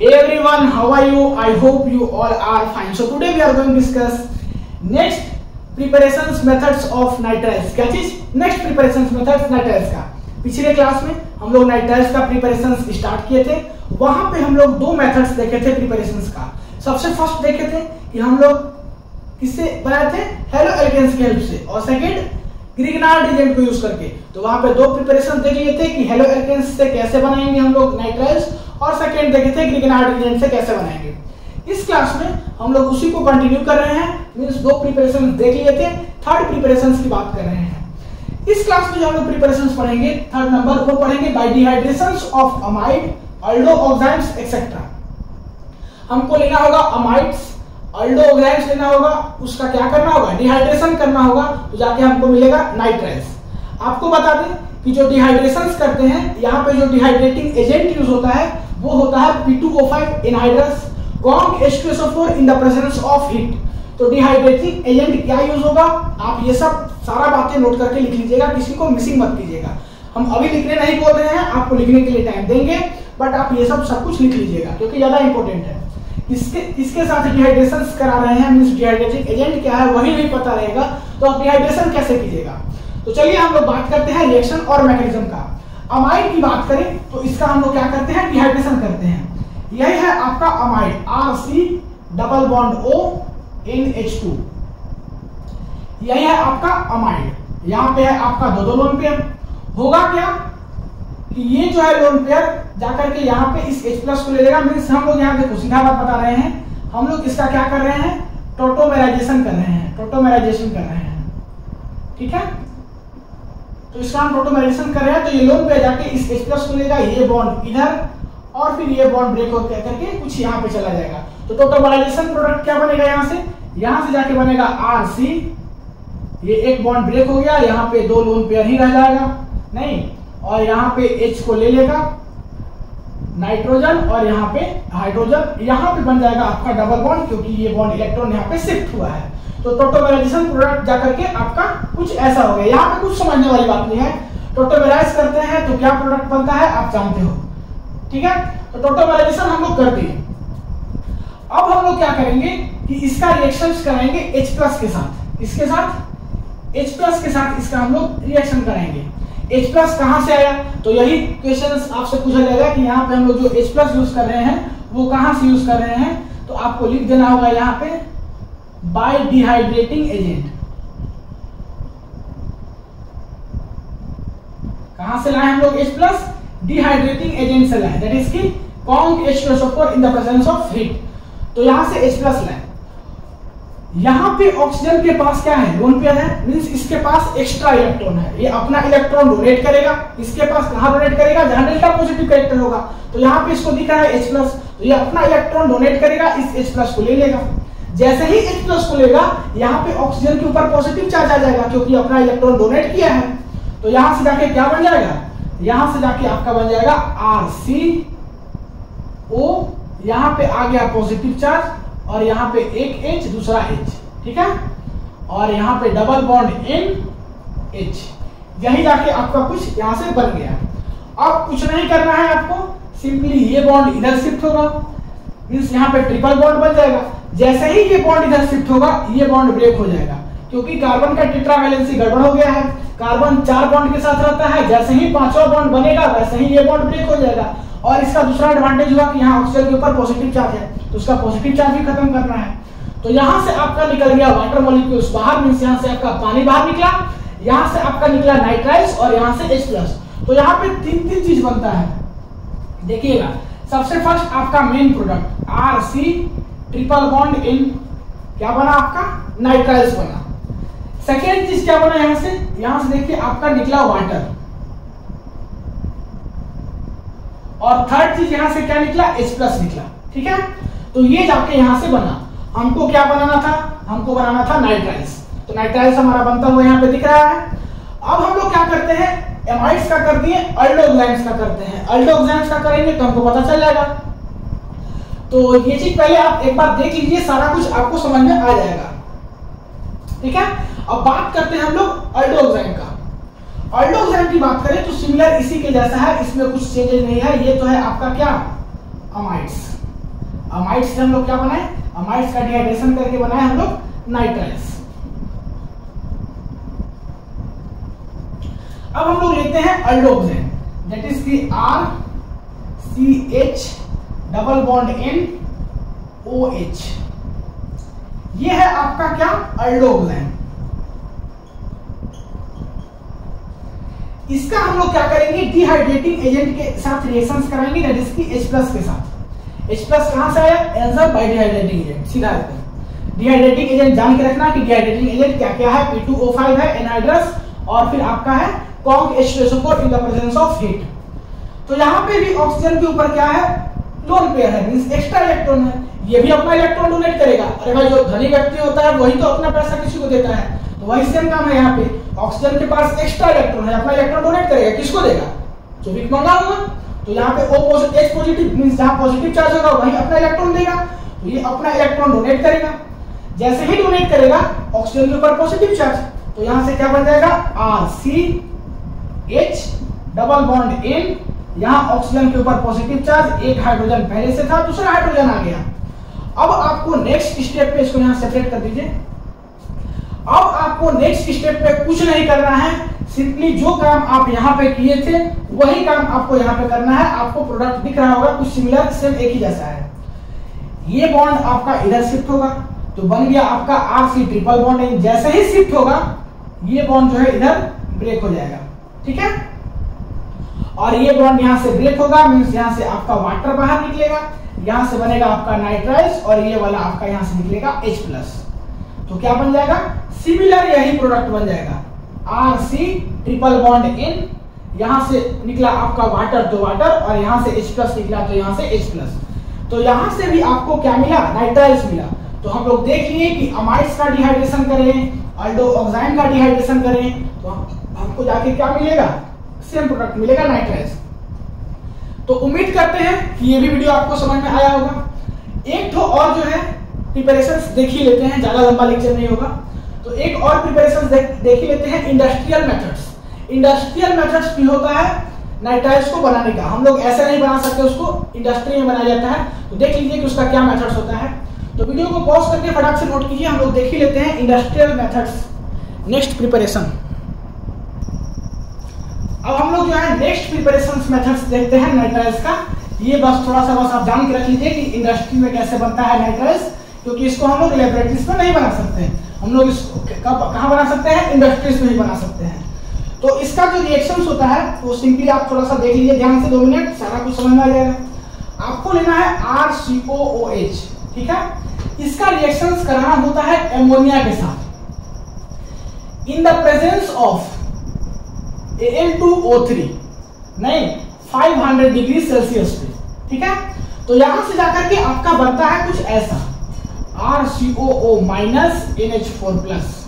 Hey everyone, how are you? I hope you all are fine. So today we are going to discuss next preparations methods of nitriles. क्या चीज? Next preparations methods nitriles का। पिछले class में हम लोग nitriles का preparations start किए थे। वहां पे हम लोग दो मेथड्स देखे थे प्रिपरेशंस का। सबसे फर्स्ट देखे थे कि हम लोग किससे बनाए थे, हेलो एल्केन्स की हेल्प से, और सेकंड ग्रिग्नार्ड एजेंट को यूज करके। तो वहां पे दो प्रिपरेशन देख लिए थे कि हेलो एल्केन्स से कैसे बनाएंगे हम लोग नाइट्राइल्स, और सेकंड देखे थे ग्रिग्नार्ड एजेंट से कैसे बनाएंगे। इस क्लास में हम लोग उसी को कंटिन्यू कर रहे हैं, मींस दो प्रिपरेशन देख लिए थे, थर्ड प्रिपरेशंस की बात कर रहे हैं। इस क्लास में जो हम लोग प्रिपरेशंस पढ़ेंगे, थर्ड नंबर वो पढ़ेंगे by dehydrations of amide, aldo oxides etcetera. हमको लेना होगा अमाइड्स, अल्डो ऑक्साइड्स लेना होगा, उसका क्या करना होगा, डिहाइड्रेशन करना होगा, तो जाके हमको मिलेगा नाइट्राइल्स। आपको बता दें कि जो डिहाइड्रेशंस करते हैं, यहाँ पे जो डिहाइड्रेटिंग एजेंट यूज होता है वो होता है P2O5 anhydrous conc H2SO4 in the presence of heat. तो डिहाइड्रेटिंग एजेंट क्या यूज होगा, आप ये सब सारा बातें नोट करके लिख लीजिएगा, किसी को मिसिंग मत कीजिएगा। हम अभी लिखने नहीं बोल रहे हैं, आपको लिखने के लिए टाइम देंगे, बट आप ये सब कुछ लिख लीजिएगा क्योंकि ज्यादा इंपॉर्टेंट है। किसके साथ डिहाइड्रेशन करा रहे हैं, मींस डिहाइड्रेटिंग एजेंट क्या है वही नहीं पता रहेगा तो आप डिहाइड्रेशन कैसे कीजिएगा। तो चलिए हम लोग बात करते हैं रिएक्शन और मैकेनिज्म का। अमाइड की बात करें तो इसका हम लोग क्या करते हैं, डिहाइड्रेशन करते हैं। यही है आपका amide, RC double bond O NH2, यही है आपका अमाइड। यहाँ पे है आपका दो लोन पेयर। होगा क्या कि ये जो है लोन पेयर जाकर के यहाँ पे इस H+ को ले लेगा, मींस हम लोग यहाँ देखो सीधा बात बता रहे हैं, हम लोग इसका क्या कर रहे हैं, टोटोमेराइजेशन कर रहे हैं, टोटोमेराइजेशन कर रहे हैं, ठीक है। तो इसका हम टोटोमेराइजेशन कर रहे हैं, तो ये लोन पेयर जाके इस H+ को लेगा, ये बॉन्ड इधर, और फिर ये बॉन्ड ब्रेक होकर करके कुछ यहाँ पे चला जाएगा। तो टोटोमेराइजेशन प्रोडक्ट क्या बनेगा, यहाँ से जाके बनेगा RC, ये एक बॉन्ड ब्रेक हो गया, यहाँ पे दो लोन पेयर ही रह जाएगा नहीं, और यहाँ पे H को ले लेगा नाइट्रोजन, और यहाँ पे हाइड्रोजन, यहाँ पे बन जाएगा आपका डबल बॉन्ड, क्योंकि ये बॉन्ड इलेक्ट्रॉन यहाँ पे शिफ्ट हुआ है। तो टोटोमेराइजेशन प्रोडक्ट जाकर के आपका कुछ ऐसा हो गया। यहाँ पे कुछ समझने वाली बात नहीं है, टोटोमेराइज करते हैं तो क्या प्रोडक्ट बनता है आप जानते हो, ठीक है। तो टोटोमेराइजेशन हम लोग करते हैं। अब हम लोग क्या करेंगे कि इसका रिएक्शन कराएंगे H+ के साथ, इसके साथ H+ के साथ इसका हम लोग रिएक्शन कराएंगे। H+ कहां से आया, तो यही क्वेश्चन आपसे पूछा जाएगा कि यहाँ पे हम लोग जो H+ यूज कर रहे हैं वो कहां से यूज कर रहे हैं। तो आपको लिख देना होगा यहाँ पे बाय डिहाइड्रेटिंग एजेंट। कहां से लाए हम लोग H+, डिहाइड्रेटिंग एजेंट से लाए, दैट इज की conc H2SO4 in the presence of heat. तो यहां से H+ लाए। यहां पे ऑक्सीजन के पास क्या है, लोन पेयर है, मींस इसके पास एक्स्ट्रा इलेक्ट्रॉन है, ये अपना इलेक्ट्रॉन डोनेट करेगा। इसके पास कहां डोनेट करेगा, जहां डेल्टा पॉजिटिव कैरेक्टर होगा। तो यहां पे इसको दिख रहा है H+, तो ये अपना इलेक्ट्रॉन डोनेट करेगा, इस H+ को ले लेगा। जैसे ही H+ को लेगा, यहाँ पे ऑक्सीजन के ऊपर पॉजिटिव चार्ज आ जाएगा क्योंकि अपना इलेक्ट्रॉन डोनेट किया है। तो यहां से जाके क्या बन जाएगा, यहां से जाके आपका बन जाएगा RCO, यहां पे आ गया पॉजिटिव चार्ज, और यहाँ पे एक H दूसरा H, ठीक है, और यहाँ पे डबल बॉन्ड NH, यही जाके आपका कुछ यहाँ से बन गया। अब कुछ नहीं करना है आपको, सिंपली ये बॉन्ड इधर शिफ्ट होगा, मींस यहाँ पे ट्रिपल बॉन्ड बन जाएगा। जैसे ही ये बॉन्ड इधर शिफ्ट होगा, ये बॉन्ड ब्रेक हो जाएगा क्योंकि कार्बन का टेट्रा वैलेंसी गड़बड़ हो गया है। कार्बन 4 बॉन्ड के साथ रहता है, जैसे ही 5वां बॉन्ड बनेगा वैसे ही ये बॉन्ड ब्रेक हो जाएगा। और इसका दूसरा एडवांटेज हुआ कि यहाँ ऑक्सीजन के ऊपर पॉजिटिव चार्ज है, तो उसका पॉजिटिव चार्ज भी खत्म करना है। तो यहाँ से आपका निकल गया वाटर मॉलिक्यूल्स बाहर, मींस यहाँ से आपका पानी बाहर निकला, यहाँ से आपका निकला नाइट्राइल्स, और यहाँ से H+। तो यहाँ पे तीन चीज बनता है, देखिएगा। सबसे फर्स्ट आपका main product RC triple bond N क्या बना, आपका नाइट्राइल्स बना। सेकेंड चीज क्या बना, यहाँ से देखिए आपका निकला वाटर, और थर्ड चीज यहाँ से क्या निकला, H+ निकला, ठीक है। तो ये जाके यहाँ से बना। हमको क्या बनाना था, हमको बनाना था नाइट्राइल्स। तो नाइट्राइल्स हमारा बनता हुआ यहाँ पे दिख रहा है। अब हम लोग क्या करते हैं, एमाइड्स का कर दिए, अल्डोक्साइड्स का करते हैं। अल्डोक्साइड्स का करेंगे तो हमको पता चल जाएगा। तो ये चीज पहले आप एक बार देख लीजिए, सारा कुछ आपको समझ में आ जाएगा, ठीक है। अब बात करते हैं हम लोग अल्डोक्साइड का। अल्डोक्साइड की बात करें तो सिमिलर इसी के जैसा है, इसमें कुछ चेंजेस नहीं है। ये तो है आपका क्या, अमाइड्स, अमाइड से हम लोग क्या बनाए, अमाइड्स का डिहाइड्रेशन करके बनाए हम लोग नाइट्राइल्स। अब हम लोग लेते हैं aldoxime, that is the RCH double bond NOH। ये है आपका क्या, अल्डोक्सेन। इसका हम लोग क्या करेंगे, डिहाइड्रेटिंग एजेंट के साथ रिएक्शंस कराएंगे, दैट इज की H+ के साथ। H+ कहां से आया, एंजाइम बाय डिहाइड्रेटिंग एजेंट, सीधा एकदम। डिहाइड्रेटिंग एजेंट जान के रखना कि डिहाइड्रेटिंग एजेंट क्या क्या है, P2O5 है एनहाइड्रस, और फिर आपका है conc H2SO4 in the presence of heat. तो यहाँ पे भी ऑक्सीजन के ऊपर क्या है, लोन पेयर है, मींस एक्स्ट्रा इलेक्ट्रॉन है। ये भी अपना इलेक्ट्रॉन डोनेट करेगा। अरे भाई जो धनी व्यक्ति होता है वही तो अपना पैसा किसी को देता है, तो वही सेम काम है यहाँ पे। ऑक्सीजन के पास एक्स्ट्रा इलेक्ट्रॉन है, अपना इलेक्ट्रॉन डोनेट करेगा, किसको देगा, जो भी मंगा होगा। तो यहाँ पे H पॉजिटिव मींस जहाँ पॉजिटिव चार्ज होगा वही अपना इलेक्ट्रॉन देगा, तो ये अपना इलेक्ट्रॉन डोनेट करेगा। जैसे ही डोनेट करेगा ऑक्सीजन के ऊपर पॉजिटिव चार्ज, तो यहाँ से क्या बन जाएगा, RCH डबल बॉन्ड N, यहाँ ऑक्सीजन के ऊपर पॉजिटिव चार्ज, एक हाइड्रोजन पहले से था, दूसरा हाइड्रोजन आ गया। अब आपको नेक्स्ट स्टेप पे, इसको यहाँ सेपरेट कर दीजिए। अब आपको नेक्स्ट स्टेप पे कुछ नहीं करना है, सिंपली जो काम आप यहाँ पे किए थे वही काम आपको यहाँ पे करना है। आपको प्रोडक्ट दिख रहा होगा कुछ सिमिलर, सेम एक ही जैसा है। ये बॉन्ड आपका इधर शिफ्ट होगा, तो बन गया आपका RC ट्रिपल बॉन्ड N। जैसे ही शिफ्ट होगा ये बॉन्ड जो है इधर ब्रेक हो जाएगा, ठीक है। और ये बॉन्ड यहाँ से ब्रेक होगा, मींस यहाँ से आपका वाटर बाहर निकलेगा, यहाँ से बनेगा आपका नाइट्राइल्स, और ये वाला आपका यहाँ से निकलेगा H+। तो क्या बन जाएगा, सिमिलर यही प्रोडक्ट बन जाएगा, RC ट्रिपल बॉन्ड N, यहाँ से निकला आपका वाटर तो वाटर, और यहाँ से H+ निकला तो यहाँ से H+। तो यहाँ से भी आपको क्या मिला, नाइट्राइल्स मिला। तो हम लोग देख लिए कि अमाइड्स का डिहाइड्रेशन करें, अल्डोक्साइन का डिहाइड्रेशन करें, तो हमको जाके क्या मिलेगा, सेम प्रोडक्ट मिलेगा, नाइट्राइल्स। तो उम्मीद करते हैं कि ये भी वीडियो आपको समझ में आया होगा। एक तो और जो है प्रिपरेशंस देख ही लेते हैं, ज्यादा लंबा लेक्चर नहीं होगा। तो एक और प्रिपरेशंस देख ही लेते हैं, इंडस्ट्रियल मेथड्स। इंडस्ट्रियल मेथड्स भी होता है नाइट्राइल्स को बनाने का, हम लोग ऐसे नहीं बना सकते, उसको इंडस्ट्री में बनाया जाता है। तो देख लीजिए कि उसका क्या मेथड्स होता है। तो वीडियो को पॉज करके फटाक से नोट कीजिए, हम लोग देख ही लेते हैं इंडस्ट्रियल मेथड्स। नेक्स्ट प्रिपरेशन, अब हम लोग जो है नेक्स्ट प्रिपरेशन मेथड्स देखते हैं नाइट्राइल्स का। ये बस थोड़ा सा बस आप जान के रख लीजिए कि इंडस्ट्री में कैसे बनता है नाइट्राइल्स, क्योंकि इसको हम लोग लैबोरेटरीज में नहीं बना सकते, हम लोग इसको कहाँ बना सकते हैं, इंडस्ट्रीज में ही बना सकते हैं। तो इसका जो रिएक्शंस होता है वो सिंपली आप थोड़ा सा देख लीजिए ध्यान से, 2 मिनट, सारा कुछ समझ में आ जाएगा। आपको लेना है RCOOH, ठीक है। इसका रिएक्शंस कराना होता है एमोनिया के साथ, in the presence of Al2O3, नहीं 500 डिग्री सेल्सियस पे, ठीक है। तो यहां से जाकर के आपका बनता है कुछ ऐसा, RCOO NH4+।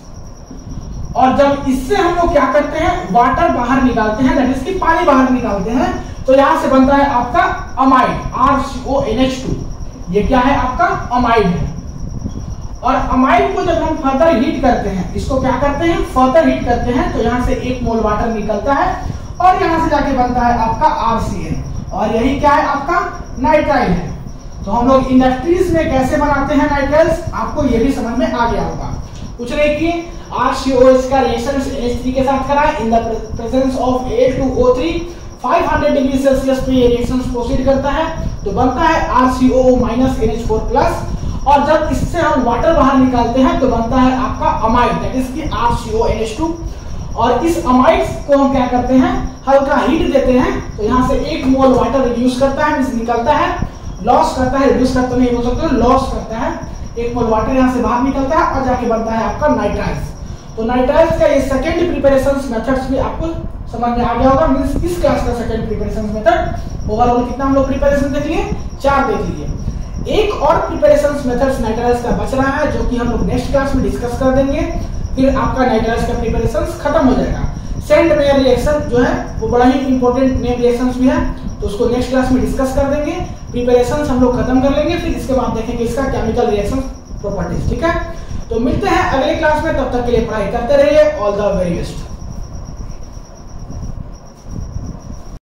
और जब इससे हम लोग क्या करते हैं, वाटर बाहर निकालते हैं, दैट इज की पानी बाहर निकालते हैं, तो यहां से बनता है आपका अमाइड RCONH2। ये क्या है, आपका अमाइड है। और अमाइड को जब हम फर्दर हीट करते हैं, इसको क्या करते हैं, फर्दर हीट करते हैं, तो यहाँ से 1 मोल वाटर निकलता है, और यहाँ से जाके बनता है आपका RCN, और यही क्या है, आपका नाइट्राइल है। तो हम लोग इंडस्ट्रीज में कैसे बनाते हैं नाइट्राइल्स, आपको ये भी समझ में आ गया होगा। कुछ नहीं किए, RCOH का रिएक्शन NH3 के साथ करा, in the presence of Al2O3, 500 degree Celsius पे ये रिएक्शन प्रोसीड करता है, तो बनता है RCOO NH4+। और जब इससे हम वाटर बाहर निकालते हैं तो बनता है आपका अमाइड, दैट इज की RCONH2। और इस अमाइड को हम क्या करते हैं, हल्का हीट देते हैं, तो यहाँ से 1 मोल वाटर रिड्यूस करता है, मींस निकलता है, लॉस करता है, रिड्यूस करता नहीं बोल सकते, लॉस करता है, 1 मोल वाटर यहाँ से बाहर निकलता है, और जाके बनता है आपका नाइट्राइल्स। तो नाइट्राइल्स का ये सेकंड प्रिपरेशन मेथड्स भी आपको समझ में आ गया होगा, मींस इस क्लास का सेकंड प्रिपरेशन मेथड। ओवरऑल कितना हम लोग प्रिपरेशन देख लिए, 4 देख लिए। एक और प्रिपरेशन मेथड्स नाइट्राइल्स का बच रहा है, जो कि हम लोग नेक्स्ट क्लास में डिस्कस कर देंगे, फिर आपका नाइट्राइल्स का प्रिपरेशन खत्म हो जाएगा। सेंड मेयर रिएक्शन जो है वो बड़ा ही इंपॉर्टेंट नेम रिएक्शंस भी है, तो उसको नेक्स्ट क्लास में डिस्कस कर देंगे। प्रिपरेशंस हम लोग खत्म कर लेंगे, फिर इसके बाद देखेंगे इसका केमिकल रिएक्शन प्रॉपर्टीज, ठीक है। तो मिलते हैं अगले क्लास में, तब तक के लिए पढ़ाई करते रहिए। All the very best.